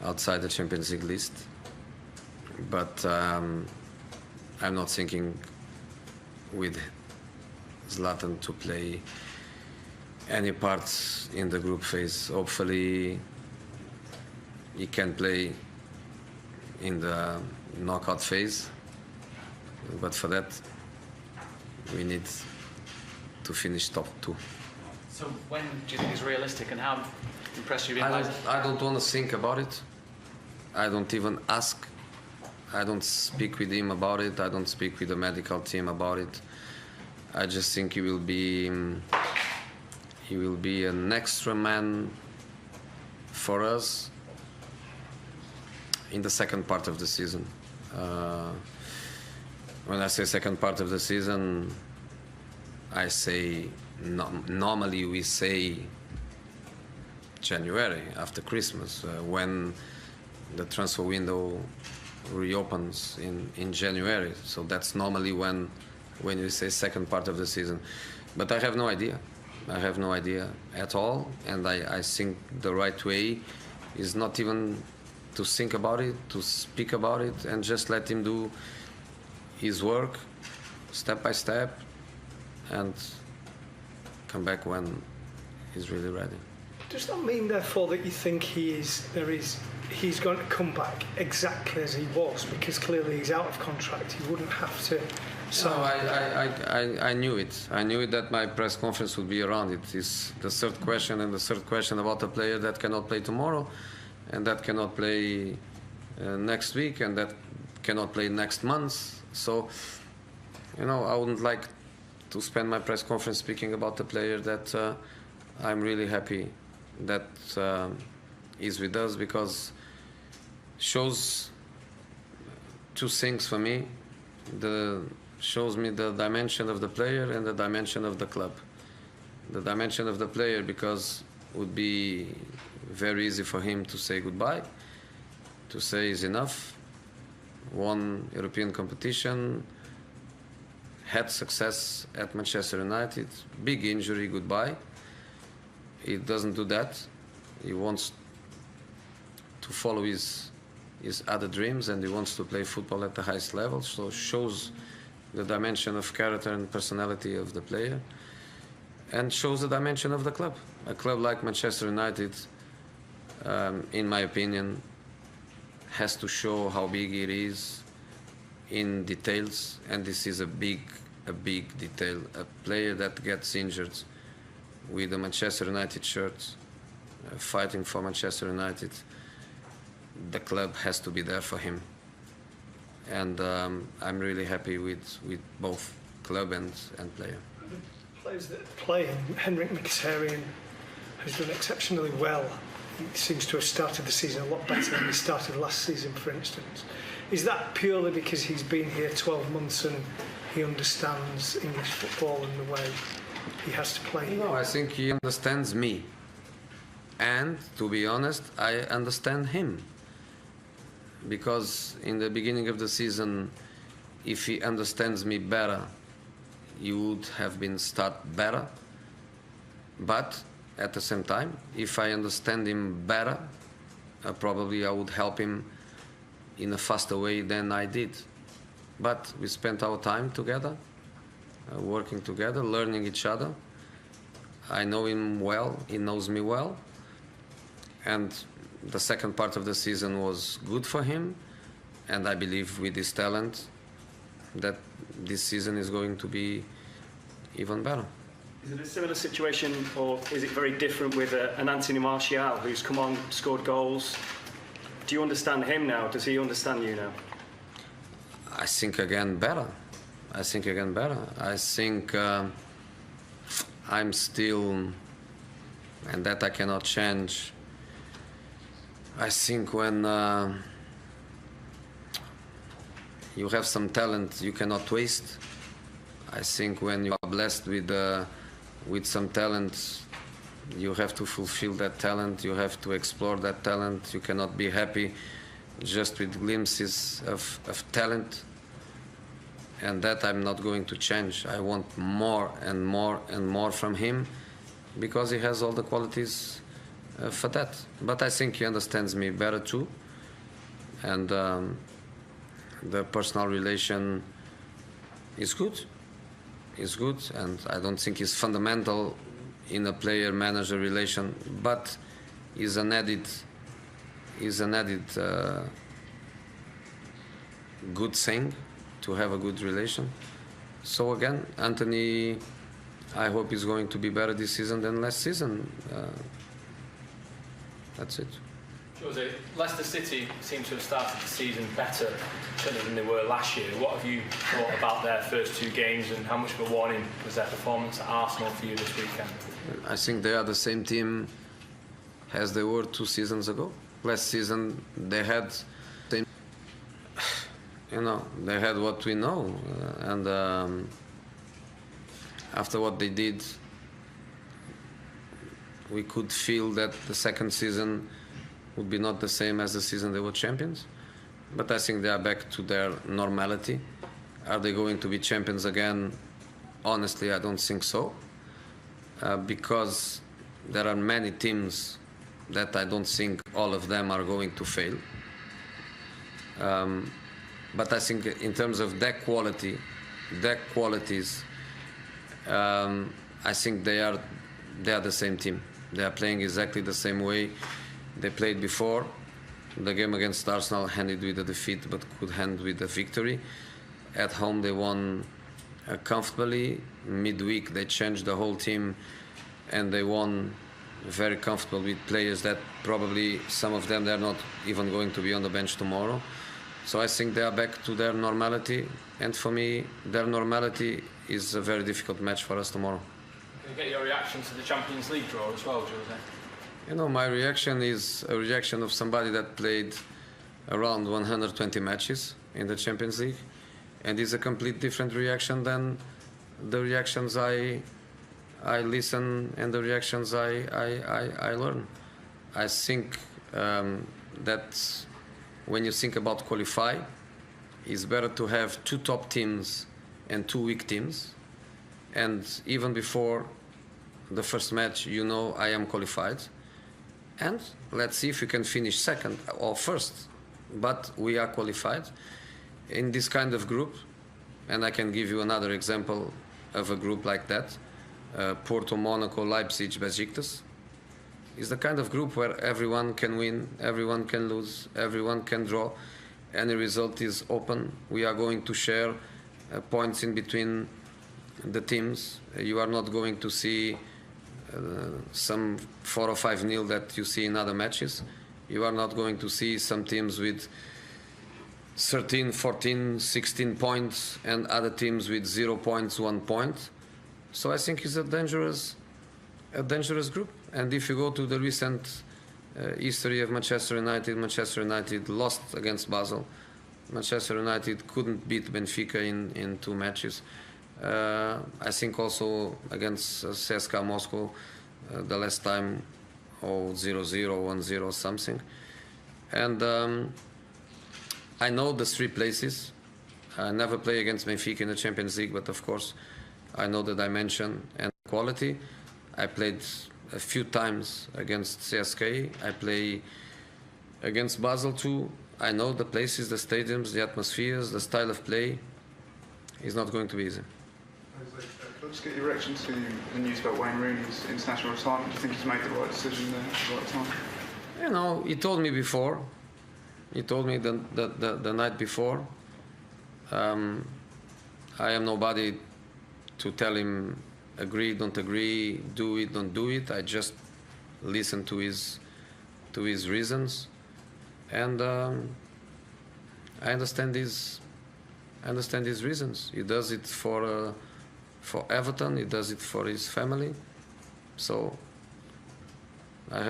outside the Champions League list. But I'm not thinking with Zlatan to play any parts in the group phase. Hopefully he can play in the knockout phase, but for that we need to finish top 2. So when do you think is realistic, and how impressed you've been? I don't want to think about it. I don't even ask. I don't speak with him about it. I don't speak with the medical team about it. I just think he will be an extra man for us in the second part of the season. When I say second part of the season, I say normally we say January, after Christmas, when the transfer window reopens in January. So that's normally when you say second part of the season. But I have no idea. I have no idea at all. And I think the right way is not even to think about it, to speak about it, and just let him do his work step by step and come back when he's really ready. Does that mean, therefore, that you think he's going to come back exactly as he was? Because clearly he's out of contract. He wouldn't have to. So no, I knew it. I knew it that my press conference would be around it. It's the third question, and the third question about a player that cannot play tomorrow, and that cannot play next week, and that cannot play next month. So, I wouldn't like to spend my press conference speaking about a player that I'm really happy that is with us, because shows two things for me. Shows me the dimension of the player and the dimension of the club. The dimension of the player, because it would be very easy for him to say goodbye, to say is enough, won European competition, had success at Manchester United, big injury, goodbye. He doesn't do that. He wants to follow his other dreams, and he wants to play football at the highest level. So shows the dimension of character and personality of the player, and shows the dimension of the club. A club like Manchester United, in my opinion, has to show how big it is in details, and this is a big detail. A player that gets injured with a Manchester United shirt, fighting for Manchester United, the club has to be there for him. And I'm really happy with both club and player. The players that play, Henrik Mkhitaryan has done exceptionally well. He seems to have started the season a lot better than he started last season, for instance. Is that purely because he's been here 12 months and he understands English football and the way he has to play? No, I think he understands me. And, to be honest, I understand him. Because in the beginning of the season, if he understands me better, he would have been start better. But at the same time, if I understand him better, probably I would help him in a faster way than I did. But we spent our time together, working together, learning each other. I know him well, he knows me well. And the second part of the season was good for him, and I believe with his talent that this season is going to be even better. Is it a similar situation, or is it very different with an Anthony Martial who's come on, scored goals? Do you understand him now? Does he understand you now? I think again better. I think I'm still, and that I cannot change. I think when you have some talent, you cannot waste. I think when you are blessed with some talent, you have to fulfill that talent. You have to explore that talent. You cannot be happy just with glimpses of talent. And that I'm not going to change. I want more and more and more from him, because he has all the qualities for that. But I think he understands me better too, and the personal relation is good. Is good, and I don't think it's fundamental in a player-manager relation, but is an added good thing to have a good relation. So again, Anthony, I hope is going to be better this season than last season. That's it. Jose, Leicester City seem to have started the season better certainly than they were last year. What have you thought about their first two games, and how much of a warning was their performance at Arsenal for you this weekend? I think they are the same team as they were 2 seasons ago. Last season they had, they had what we know, and after what they did, we could feel that the second season would be not the same as the season they were champions. But I think they are back to their normality. Are they going to be champions again? Honestly, I don't think so. Because there are many teams that I don't think all of them are going to fail. But I think in terms of their qualities, I think they are the same team. They are playing exactly the same way they played before. The game against Arsenal ended with a defeat, but could end with a victory. At home, they won comfortably. Midweek, they changed the whole team, and they won very comfortable with players that probably some of them they're not even going to be on the bench tomorrow. So I think they are back to their normality, and for me, their normality is a very difficult match for us tomorrow. Can you get your reaction to the Champions League draw as well, Jose? My reaction is a reaction of somebody that played around 120 matches in the Champions League, and is a complete different reaction than the reactions I listen and the reactions I learn. I think that when you think about qualify, it's better to have 2 top teams and 2 weak teams, and even before the first match, I am qualified. And let's see if we can finish second or first. But we are qualified in this kind of group. And I can give you another example of a group like that. Porto, Monaco, Leipzig, Besiktas is the kind of group where everyone can win, everyone can lose, everyone can draw. Any result is open. We are going to share points in between the teams. You are not going to see some 4 or 5-0 that you see in other matches. You are not going to see some teams with 13, 14, 16 points and other teams with 0 points, 1 point. So I think it's a dangerous group. And if you go to the recent history of Manchester United lost against Basel. Manchester United couldn't beat Benfica in 2 matches. I think also against CSKA Moscow, the last time, 0-0, 1-0, something. And I know the 3 places. I never play against Benfica in the Champions League, but of course I know the dimension and quality. I played a few times against CSKA. I play against Basel too. I know the places, the stadiums, the atmospheres, the style of play. It's not going to be easy. Could I just get your reaction to the news about Wayne Rooney's international retirement? Do you think he's made the right decision there at the right time? He told me before. He told me the night before. I am nobody to tell him agree, don't agree, do it, don't do it. I just listen to his reasons, and I understand his reasons. He does it for Everton. He does it for his family. So I have